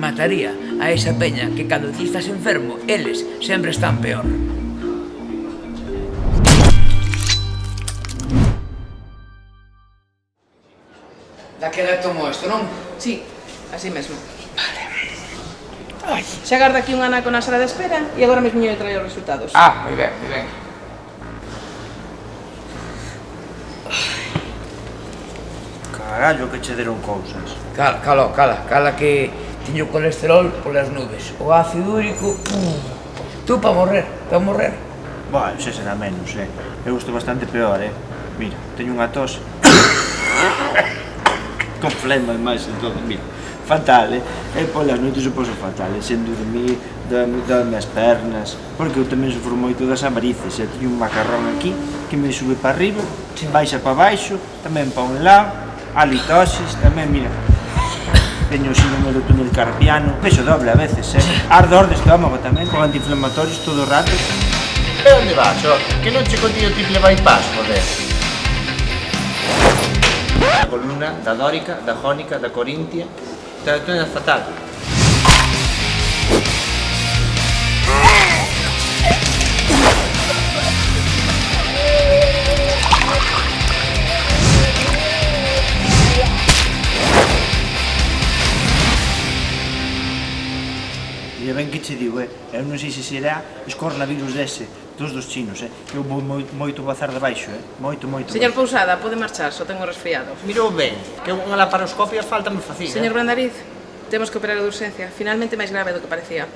mataría a esa peña que cando ti estás enfermo, eles sempre están peor. Daquela tomo isto, non? Sí, así mesmo. Vale. Ai. Xa agarda aquí un anaco na sala de espera e agora mesmo lle traio os resultados. Moi ben, moi ben. Carallo, que che deron cousas. Cala que tiño o colesterol polas nubes. O ácido úrico... Tú pa morrer. Bueno, xa será menos, Eu estou bastante peor, Mira, teño unha tos. Con flema e máis e todo, mira. Fatal, E polas noites eu poso fatal, sen dormir, dame as pernas. Porque eu tamén sofro moito das avarices, Teño un macarrón aquí, que me sube para arriba, baixa para baixo, tamén para un lado, halitosis, tamén, mira. Teño o síndrome do túnel carpiano, peso doble a veces, Ardor de estómago tamén, con antiinflamatorios todo o rato. E onde vas, Que non che contigo triple bypass, joder? Da columna, da dórica, da jónica, da corintia, da túnel fatal. E ben que che digo, eu non sei se será os coronavirus dese, dos chinos, que eu vou moito bazar de baixo, moito. Señor Pousada, pode marchar, só tengo resfriado. Mirou ben, que unha laparoscopia falta-me facir, Señor Brandariz, temos que operar de urxencia, finalmente máis grave do que parecía.